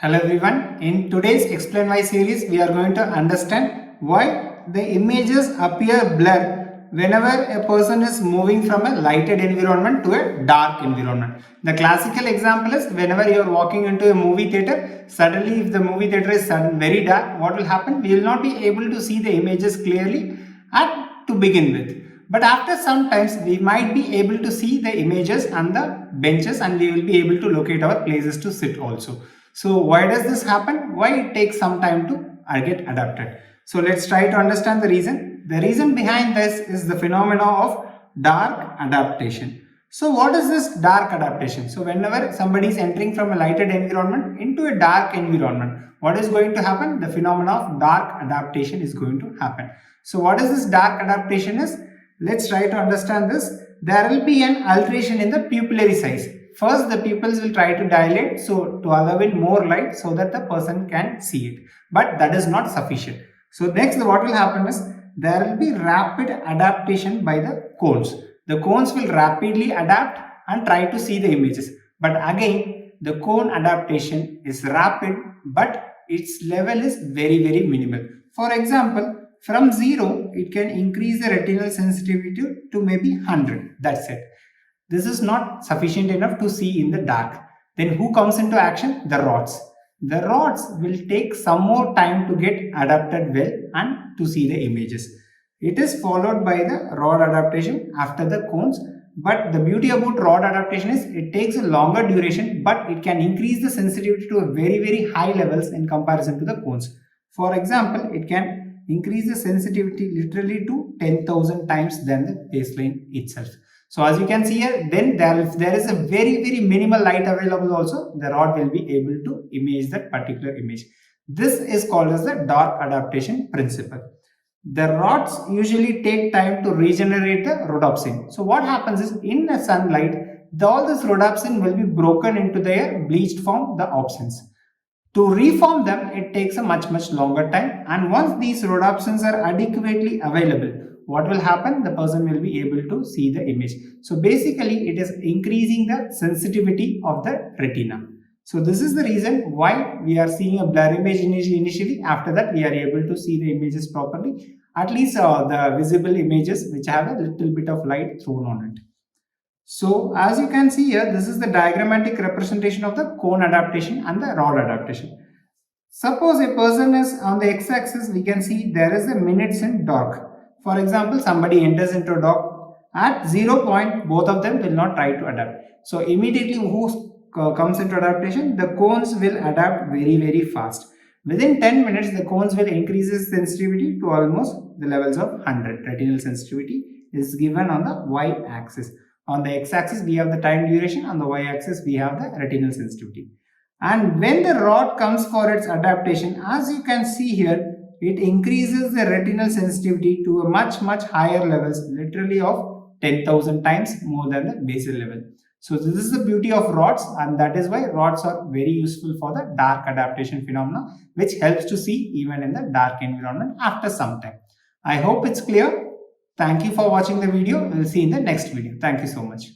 Hello everyone, in today's Explain Why series we are going to understand why the images appear blurred whenever a person is moving from a lighted environment to a dark environment. The classical example is whenever you are walking into a movie theater, suddenly if the movie theater is very dark, what will happen? We will not be able to see the images clearly to begin with. But after some times we might be able to see the images and the benches and we will be able to locate our places to sit also. So why does this happen? Why it takes some time to get adapted? So let's try to understand the reason. The reason behind this is the phenomena of dark adaptation. So what is this dark adaptation? So whenever somebody is entering from a lighted environment into a dark environment, what is going to happen? The phenomena of dark adaptation is going to happen. So what is this dark adaptation is? Let's try to understand this. There will be an alteration in the pupillary size. First, the pupils will try to dilate so to allow in more light so that the person can see it. But that is not sufficient. So next, what will happen is there will be rapid adaptation by the cones. The cones will rapidly adapt and try to see the images. But again, the cone adaptation is rapid, but its level is very minimal. For example, from 0, it can increase the retinal sensitivity to maybe 100. That's it. This is not sufficient enough to see in the dark. Then who comes into action? The rods. The rods will take some more time to get adapted well and to see the images. It is followed by the rod adaptation after the cones. But the beauty about rod adaptation is it takes a longer duration, but it can increase the sensitivity to a very high levels in comparison to the cones. For example, it can increase the sensitivity literally to 10,000 times than the baseline itself. So as you can see here, then there is a very minimal light available also, the rod will be able to image that particular image. This is called as the dark adaptation principle. The rods usually take time to regenerate the rhodopsin. So what happens is in the sunlight, all this rhodopsin will be broken into their bleached form, the opsins. To reform them, it takes a much longer time, and once these rhodopsins are adequately available, what will happen? The person will be able to see the image. So basically, it is increasing the sensitivity of the retina. So this is the reason why we are seeing a blur image initially. After that, we are able to see the images properly, at least the visible images which have a little bit of light thrown on it. So as you can see here, this is the diagrammatic representation of the cone adaptation and the rod adaptation. Suppose a person is on the x-axis, we can see there is a minutes in dark. For example, somebody enters into a dark at 0 point, both of them will not try to adapt. So immediately who comes into adaptation? The cones will adapt very fast. Within 10 minutes, the cones will increase its sensitivity to almost the levels of 100. Retinal sensitivity is given on the y-axis. On the x-axis, we have the time duration. On the y-axis, we have the retinal sensitivity. And when the rod comes for its adaptation, as you can see here, it increases the retinal sensitivity to a much higher levels, literally of 10,000 times more than the basal level. So this is the beauty of rods, and that is why rods are very useful for the dark adaptation phenomena, which helps to see even in the dark environment after some time. I hope it's clear. Thank you for watching the video. We'll see you in the next video. Thank you so much.